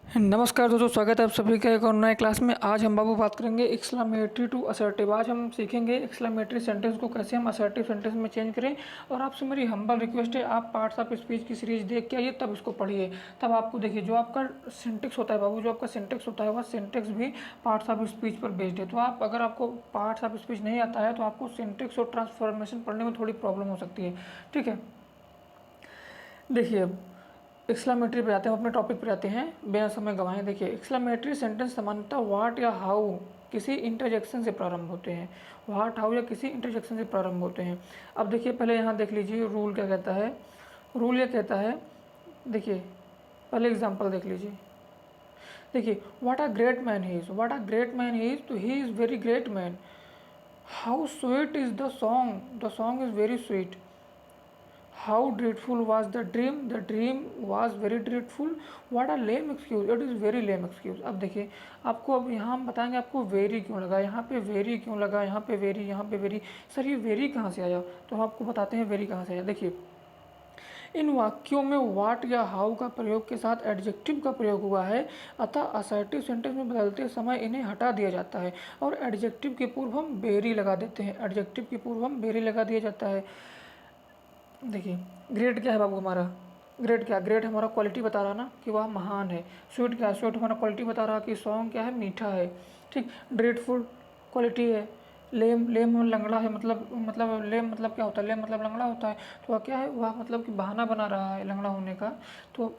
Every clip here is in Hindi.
नमस्कार दोस्तों, स्वागत है आप सभी का एक और नए क्लास में। आज हम बाबू बात करेंगे एक्सक्लेमेटरी टू असर्टिव। आज हम सीखेंगे एक्सक्लेमेटरी सेंटेंस को कैसे हम असर्टिव सेंटेंस में चेंज करें। और आपसे मेरी हम्बल रिक्वेस्ट है, आप पार्ट्स ऑफ स्पीच की सीरीज देख के आइए, तब इसको पढ़िए। तब आपको देखिए जो आपका सिंटेक्स होता है बाबू, जो आपका सिंटेक्स होता है वह सिंटेक्स भी पार्ट्स ऑफ स्पीच पर बेस्ड है। तो आप अगर आपको पार्ट्स ऑफ स्पीच नहीं आता है तो आपको सिंटेक्स और ट्रांसफॉर्मेशन पढ़ने में थोड़ी प्रॉब्लम हो सकती है। ठीक है, देखिए अब एक्सक्लेमेटरी पे आते हैं, अपने टॉपिक पर आते हैं बिना समय गंवाए। देखिए एक्सक्लेमेटरी सेंटेंस सामान्यतः वाट या हाउ किसी इंटरजेक्शन से प्रारंभ होते हैं। वाट, हाउ या किसी इंटरजेक्शन से प्रारंभ होते हैं। अब देखिए पहले यहाँ देख लीजिए रूल क्या कहता है। रूल ये कहता है, देखिए पहले एग्जांपल देख लीजिए। देखिए what a great man he is, what a great man he is, तो he is very great man. How sweet is the song is very sweet. How dreadful was the dream was very dreadful. What a lame excuse, it is very lame excuse. अब देखिए आपको, अब यहाँ हम बताएंगे आपको वेरी क्यों लगा, यहाँ पे वेरी क्यों लगा, यहाँ पे वेरी, यहाँ पे वेरी। सर ये वेरी कहाँ से आया, तो हम आपको बताते हैं वेरी कहाँ से आया। देखिए इन वाक्यों में वाट या हाउ का प्रयोग के साथ एडजेक्टिव का प्रयोग हुआ है, अतः असर्टिव सेंटेंस में बदलते समय इन्हें हटा दिया जाता है और एडजेक्टिव के पूर्व हम वेरी लगा देते हैं। एडजेक्टिव के पूर्व हम वेरी लगा दिया जाता है। देखिए ग्रेट क्या है बाबू हमारा, ग्रेट क्या, ग्रेट हमारा क्वालिटी बता रहा ना कि वह महान है। स्वीट क्या है, स्वीट हमारा क्वालिटी बता रहा कि सॉन्ग क्या है, मीठा है। ठीक, ड्रेडफुल क्वालिटी है। लेम, लेम लंगड़ा है, मतलब लेम मतलब क्या होता है, लेम मतलब लंगड़ा होता है। तो वह क्या है, वह मतलब कि बहाना बना रहा है लंगड़ा होने का। तो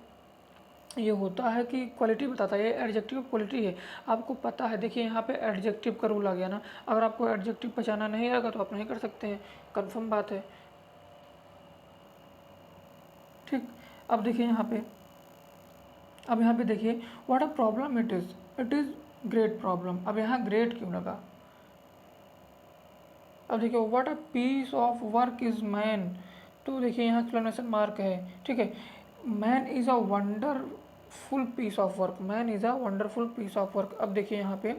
ये होता है कि क्वालिटी बताता है, ये एडजेक्टिव क्वालिटी है। आपको पता है, देखिए यहाँ पे एडजेक्टिव का रूल आ गया ना। अगर आपको एडजेक्टिव पहचाना नहीं आएगा तो आप नहीं कर सकते हैं, कन्फर्म बात है। ठीक, अब देखिए यहाँ पे, अब यहाँ पे देखिए what a problem it is great problem. अब यहाँ ग्रेट क्यों लगा। अब देखिए what a piece of work is man, तो देखिए यहाँ एक्सप्लेनेशन मार्क है। ठीक है, man is a wonderful piece of work, man is a wonderful piece of work. अब देखिए यहाँ पे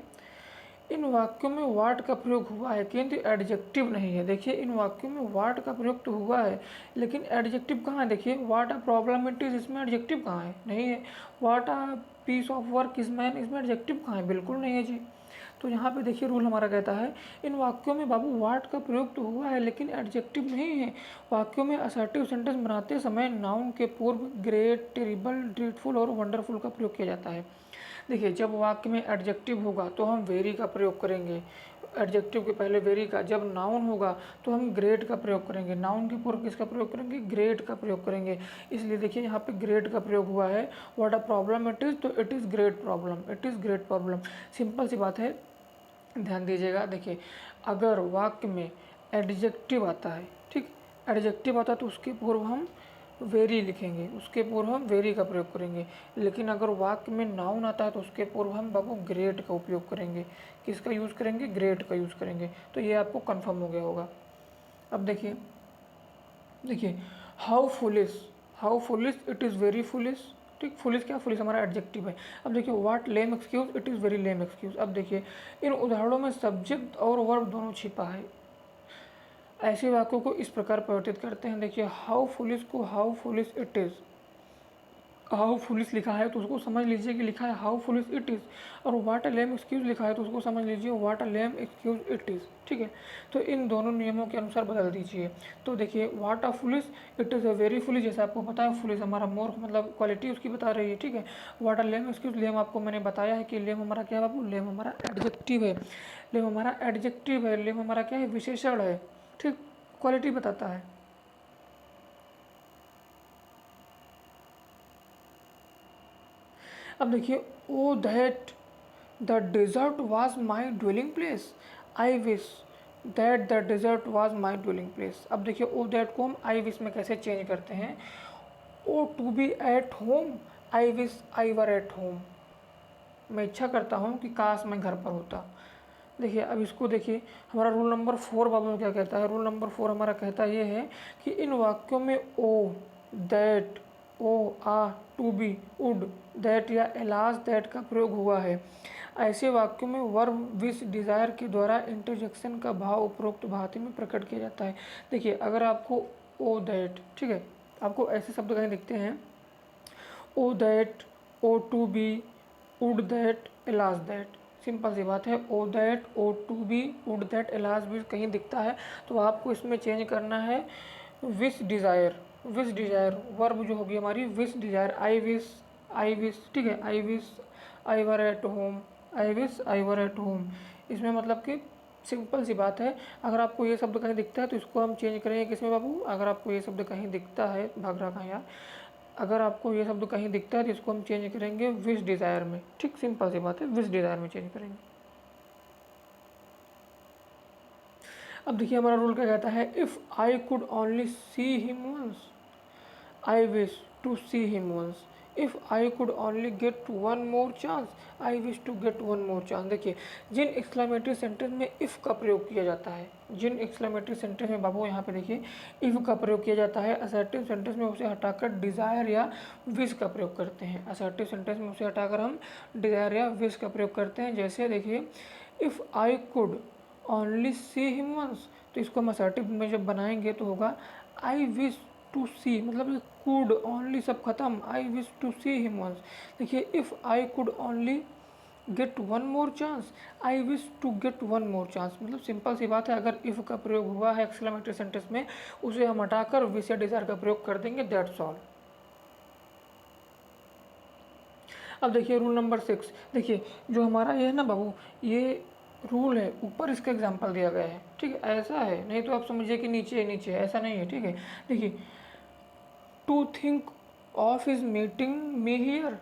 इन वाक्यों में वाट का प्रयोग हुआ है किंतु एडजेक्टिव नहीं है। देखिए इन वाक्यों में वाट का प्रयोग तो हुआ है लेकिन एडजेक्टिव कहाँ है। देखिए what a problem it is, इसमें एडजेक्टिव कहाँ है, नहीं है। What a piece of work is man, इसमें एडजेक्टिव कहाँ है, बिल्कुल नहीं है जी। तो यहाँ पे देखिए रूल हमारा कहता है इन वाक्यों में बाबू वाट का प्रयोग तो हुआ है लेकिन एडजेक्टिव नहीं है। वाक्यों में असर्टिव सेंटेंस बनाते समय नाउन के पूर्व ग्रेट, टेरिबल, ड्रीडफुल और वंडरफुल का प्रयोग किया जाता है। देखिए जब वाक्य में एडजेक्टिव होगा तो हम वेरी का प्रयोग करेंगे, एडजेक्टिव के पहले वेरी का। जब नाउन होगा तो हम ग्रेट का प्रयोग करेंगे, नाउन के पूर्व किसका प्रयोग करेंगे, ग्रेट का प्रयोग करेंगे। इसलिए देखिए यहाँ पे ग्रेट का प्रयोग हुआ है। What a problem it is, तो it is great problem, it is great problem. Simple सी बात है, ध्यान दीजिएगा। देखिए अगर वाक्य में एडजेक्टिव आता है, ठीक, एडजेक्टिव आता है तो उसके पूर्व हम वेरी लिखेंगे, उसके पूर्व हम वेरी का प्रयोग करेंगे। लेकिन अगर वाक्य में नाउन आता है तो उसके पूर्व हम बाबू ग्रेट का उपयोग करेंगे। किसका यूज़ करेंगे, ग्रेट का यूज़ करेंगे। तो ये आपको कंफर्म हो गया होगा। अब देखिए, देखिए how foolish, how foolish, it is very foolish. ठीक, फुलिश क्या, फुलिश हमारा एडजेक्टिव है। अब देखिए what lame excuse, it is very lame excuse. अब देखिए इन उदाहरणों में सब्जेक्ट और वर्ब दोनों छिपा है। ऐसे वाक्यों को इस प्रकार परिवर्तित करते हैं। देखिए हाउ फुलिश को how foolish it is, how foolish लिखा है तो उसको समझ लीजिए कि लिखा है हाउ फुलिश इट इज़। और वाट अ लेम एक्सक्यूज लिखा है तो उसको समझ लीजिए वाट अ लेम एक्सक्यूज इट इज़। ठीक है, तो इन दोनों नियमों के अनुसार बदल दीजिए। तो देखिए what a foolish, it is a very foolish, जैसे आपको पता है फुलिश हमारा मूर्ख मतलब क्वालिटी उसकी बता रही है। ठीक है, वाट अ लेम एक्सक्यूज, लेम आपको मैंने बताया है कि लेम हमारा क्या है बाबू, लेम हमारा एडजेक्टिव है। लेम हमारा एडजेक्टिव है, लेम हमारा क्या है, विशेषण है। ठीक, क्वालिटी बताता है। अब देखिए O that the desert was my dwelling place, I wish that the desert was my dwelling place. अब देखिए ओ दैट को हम आई विश में कैसे चेंज करते हैं। O to be at home, I wish I were at home. मैं इच्छा करता हूँ कि काश मैं घर पर होता। देखिए अब इसको देखिए, हमारा रूल नंबर 4 बाबू क्या कहता है। रूल नंबर 4 हमारा कहता ये है कि इन वाक्यों में O, that, O, ah, to be, would, that या एलाज दैट का प्रयोग हुआ है। ऐसे वाक्यों में वर्ब विश डिज़ायर के द्वारा इंटरजेक्शन का भाव उपरोक्त भांति में प्रकट किया जाता है। देखिए अगर आपको ओ दैट, ठीक है, आपको ऐसे शब्द कहीं दिखते हैं, O that, O to be, would that, alas that, simple सी बात है। O that, O to be, would that, alas भी कहीं दिखता है तो आपको इसमें चेंज करना है wish desire. Wish desire verb जो होगी हमारी विश डिज़ायर, आई विश, ठीक है, आई wish I were at home, I wish I were at home. इसमें मतलब कि सिंपल सी बात है, अगर आपको ये शब्द कहीं दिखता है तो इसको हम चेंज करेंगे किसमें बाबू, अगर आपको ये शब्द कहीं दिखता है, भाग रहा कहाँ यार, अगर आपको ये शब्द कहीं दिखता है तो इसको हम चेंज करेंगे विश डिज़ायर में, ठीक, सिंपल सी बात है, विश डिज़ायर में चेंज करेंगे। अब देखिए हमारा रूल क्या कहता है, if I could only see him once, I wish to see him once, if I could only get one more chance, I wish to get one more chance. देखिए जिन एक्सक्लेमेटरी सेंटेंस में इफ़ का प्रयोग किया जाता है, जिन एक्सक्लेमेटरी सेंटेंस में बाबू यहाँ पे देखिए इफ़ का प्रयोग किया जाता है, असर्टिव सेंटेंस में उसे हटाकर डिज़ायर या विश का प्रयोग करते हैं। असर्टिव सेंटेंस में उसे हटाकर हम डिज़ायर या विश का प्रयोग करते हैं। जैसे देखिए if I could only see him once, तो इसको हम असर्टिव में जब बनाएंगे तो होगा आई विश टू सी, मतलब ये कुड ओनली सब खत्म, I wish to see him once. देखिए if I could only get one more chance, I wish to get one more chance, मतलब सिंपल सी बात है, अगर इफ़ का प्रयोग हुआ है एक्सक्लेमेटरी सेंटेंस में उसे हम हटाकर विश या डिज़ायर का प्रयोग कर देंगे, दैट्स ऑल। अब देखिए रूल नंबर 6, देखिए जो हमारा ये है ना बाबू, ये रूल है, ऊपर इसका एग्जाम्पल दिया गया है, ठीक है, ऐसा है, नहीं तो आप समझिए कि नीचे नीचे है, ऐसा नहीं है, ठीक है। देखिए to think of his meeting me here,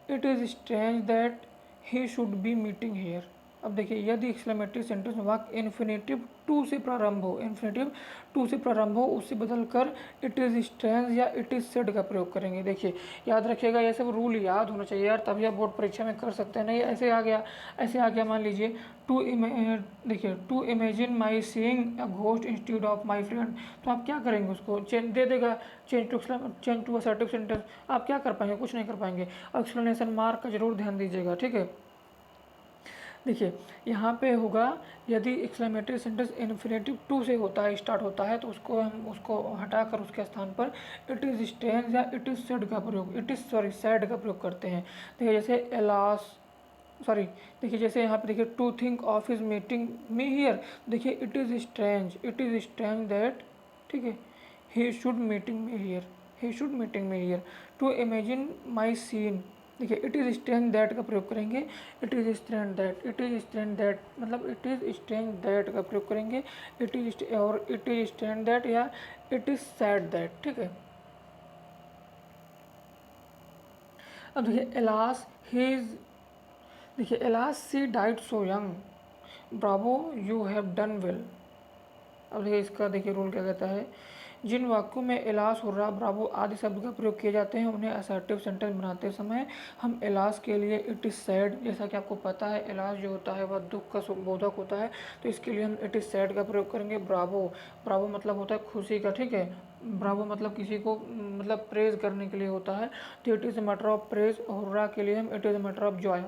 it is strange that he should be meeting here. अब देखिए यदि एक्सक्लेमेटरी सेंटेंस में वाक्य इन्फिनेटिव टू से प्रारंभ हो, इन्फिनेटिव टू से प्रारंभ हो, उससे बदलकर इट इज़ स्ट्रेंज या इट इज़ सेड का प्रयोग करेंगे। देखिए याद रखिएगा, ये सब रूल याद होना चाहिए यार, तभी आप बोर्ड परीक्षा में कर सकते हैं। नहीं ऐसे आ गया, ऐसे आ गया, मान लीजिए देखिए to imagine my seeing a ghost instead of my friend, तो आप क्या करेंगे, उसको चेंज दे देगा, चेंज टू असर्टिव सेंटेंस, आप क्या कर पाएंगे, कुछ नहीं कर पाएंगे। और एक्सप्लेनेशन मार्क का जरूर ध्यान दीजिएगा, ठीक है। देखिए यहाँ पे होगा, यदि एक्सक्लेमेटरी सेंटेंस इन्फिनेटिव टू से होता है, स्टार्ट होता है, तो उसको हम उसको हटाकर उसके स्थान पर इट इज़ स्ट्रेंज या इट इज़ सैड का प्रयोग, सैड का प्रयोग करते हैं। देखिए जैसे एलास सॉरी देखिए जैसे यहाँ पे देखिए to think of his meeting me here, देखिए इट इज़ स्ट्रेंज दैट, ठीक है, he should meeting me here, he should meeting me here. To imagine my seen, देखिए इट इज़ स्ट्रेंज दैट का प्रयोग करेंगे, it is strange that, it is strange that, मतलब इट इज़ स्ट्रेंज दैट का प्रयोग करेंगे, और इट इज़ स्ट्रेंज दैट या इट इज़ सैड दैट, ठीक है। अब देखिए एलास हीज, देखिए alas she died so young, Bravo you have done well. अब देखिए इसका देखिए रूल क्या कहता है, जिन वाक्यों में एलास, हुर्रा, ब्रावो आदि शब्द का प्रयोग किए जाते हैं उन्हें असर्टिव सेंटेंस बनाते समय हम एलास के लिए इट इज़ सैड, जैसा कि आपको पता है एलास जो होता है वह दुख का संबोधक होता है, तो इसके लिए हम इट इज़ सैड का प्रयोग करेंगे। ब्रावो, ब्रावो मतलब होता है खुशी का, ठीक है, ब्रावो मतलब किसी को मतलब प्रेज़ करने के लिए होता है, तो it is a matter of praise. Hurrah के लिए हम it is a matter of Joy.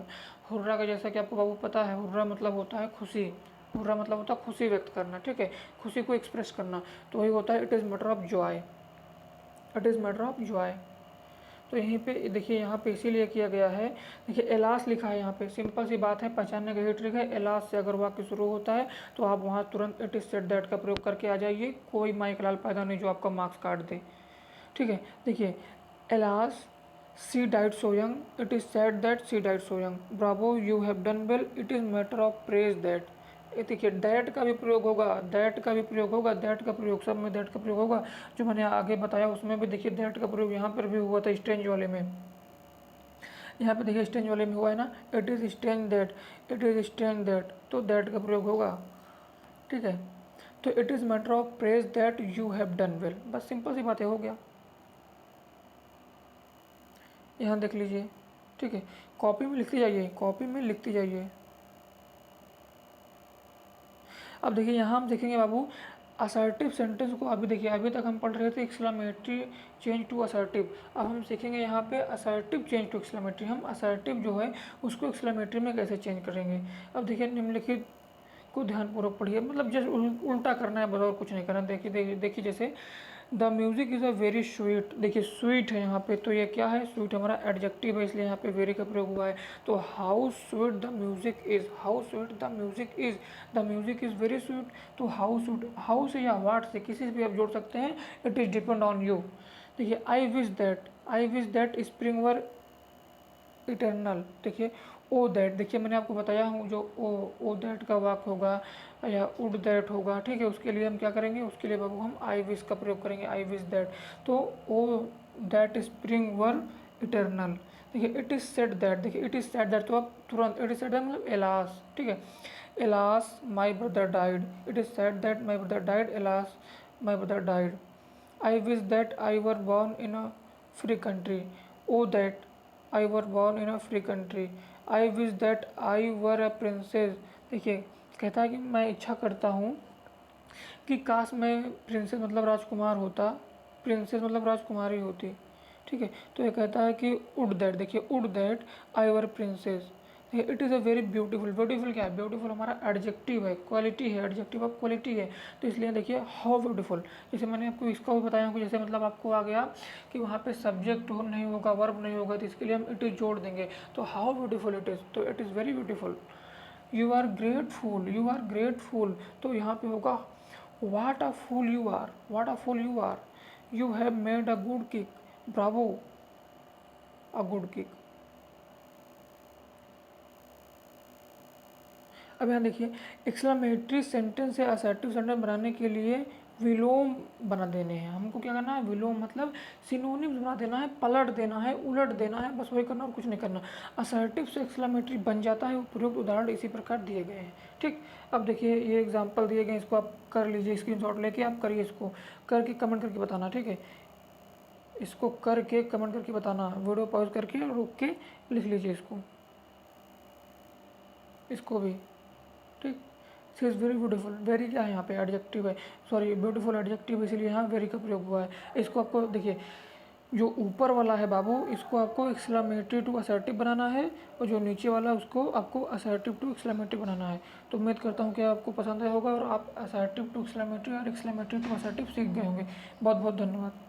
Hurrah का जैसा कि आपको बाबू पता है, हुर्रा मतलब होता है खुशी, पूरा मतलब होता है खुशी व्यक्त करना, ठीक है, खुशी को एक्सप्रेस करना, तो वही होता है it is matter of Joy, it is matter of Joy. तो यहीं पे देखिए, यहाँ पे इसीलिए किया गया है, देखिए एलास लिखा है यहाँ पे, सिंपल सी बात है, पहचानने का ही ट्रिक है, एलास से अगर वाक्य शुरू होता है तो आप वहाँ तुरंत इट इज़ सेड दैट का प्रयोग करके आ जाइए, कोई माइक लाल पैदा नहीं जो आपका मार्क्स काट दे, ठीक है। देखिए alas she died so young, it is sad that she died so young, Bravo you have done well, it is matter of praise that. ये देखिए दैट का भी प्रयोग होगा, दैट का भी प्रयोग होगा, दैट का प्रयोग सब में दैट का प्रयोग होगा, जो मैंने आगे बताया उसमें भी देखिए दैट का प्रयोग यहाँ पर भी हुआ था स्ट्रेंज वाले में, यहाँ पे देखिए स्ट्रेंज वाले में हुआ है ना, it is strange that, it is strange that, तो दैट का प्रयोग होगा, ठीक है। तो it is matter of praise that you have done well, बस सिंपल सी बातें हो गया, यहाँ देख लीजिए, ठीक है, कॉपी में लिखते जाइए, कॉपी में लिखते जाइए। अब देखिए यहाँ हम देखेंगे बाबू असर्टिव सेंटेंस को, अभी देखिए अभी तक हम पढ़ रहे थे एक्सक्लेमेटरी चेंज टू असर्टिव, अब हम सीखेंगे यहाँ पे असर्टिव चेंज टू एक्सक्लेमेटरी, हम असर्टिव जो है उसको एक्सक्लेमेटरी में कैसे चेंज करेंगे। अब देखिए निम्नलिखित को ध्यानपूर्वक पढ़िए, मतलब जैसे उल्टा करना है बस, और कुछ नहीं करना। देखिए देखिए जैसे the music is a very sweet, देखिए स्वीट है यहाँ पे, तो ये क्या है, स्वीट हमारा एडजेक्टिव है, इसलिए यहाँ पे वेरी का प्रयोग हुआ है। तो how sweet the music is, how sweet the music is, the music is very sweet. तो हाउ स्वीट, हाउ से या वाट से किसी से भी आप जोड़ सकते हैं, it is depend on you. देखिए I wish that spring were eternal, देखिए ओ दैट, देखिए मैंने आपको बताया हूँ जो ओ दैट का वाक्य होगा या उड दैट होगा, ठीक है, उसके लिए हम क्या करेंगे, उसके लिए बाबू हम आई विश का प्रयोग करेंगे, आई विश दैट। तो O that spring were eternal, देखिए इट इज़ सेड दैट, देखिए इट इज़ सेड दैट, तो आप तुरंत इट इज़ सेड मतलब एलास, ठीक है, alas my brother died, it is said that my brother died, alas my brother died. I wish that I were born in a free country, O that I were born in a free country. I wish that I were a princess, देखिए कहता है कि मैं इच्छा करता हूँ कि काश मैं प्रिंसेस मतलब राजकुमार होता, प्रिंसेस मतलब राजकुमारी होती, ठीक है। तो ये कहता है कि उड दैट, देखिए उड that I were princess, it is a very beautiful, beautiful क्या है, ब्यूटीफुल हमारा एडजेक्टिव है, क्वालिटी है, एडजेक्टिव ऑफ क्वालिटी है, तो इसलिए देखिए हाउ ब्यूटीफुल। जैसे मैंने आपको इसका भी बताया कि जैसे मतलब आपको आ गया कि वहाँ पे सब्जेक्ट हो नहीं होगा, वर्ब नहीं होगा, तो इसके लिए हम इट इज़ जोड़ देंगे, तो हाउ ब्यूटीफुल इट इज़, तो it is very beautiful. You are grateful, you are grateful, तो यहाँ पे होगा what a fool you are, what a fool you are, you have made a good kick, bravo a good kick. अब यहाँ देखिए एक्सक्लेमेटरी सेंटेंस या असर्टिव सेंटेंस बनाने के लिए विलोम बना देने हैं, हमको क्या करना है, विलोम मतलब सिनोनिम्स बना देना है, पलट देना है, उलट देना है, बस वही करना और कुछ नहीं करना। असर्टिव से एक्सक्लेमेटरी बन जाता है, उपयुक्त उदाहरण इसी प्रकार दिए गए हैं, ठीक। अब देखिए ये एग्जाम्पल दिए गए, इसको आप कर लीजिए, स्क्रीनशॉट लेके आप करिए, इसको करके कमेंट करके बताना, ठीक है, इसको करके कमेंट करके बताना, वीडियो पॉज करके रुक के लिख लीजिए इसको भी, ठीक। सी इज़ वेरी ब्यूटीफुल, वेरी क्या है यहाँ पे एडजेक्टिव है, सॉरी ब्यूटीफुल एडजेक्टिव, इसीलिए यहाँ वेरी का प्रयोग हुआ है। इसको आपको देखिए जो ऊपर वाला है बाबू, इसको आपको एक्सक्लेमेटरी टू असर्टिव बनाना है, और जो नीचे वाला है उसको आपको असर्टिव टू एक्सक्लेमेटरी बनाना है। तो उम्मीद करता हूँ कि आपको पसंद आया होगा और आप असर्टिव टू एक्सक्लेमेटरी और एक्सक्लेमेटरी टू असर्टिव सीख गए होंगे। बहुत बहुत धन्यवाद।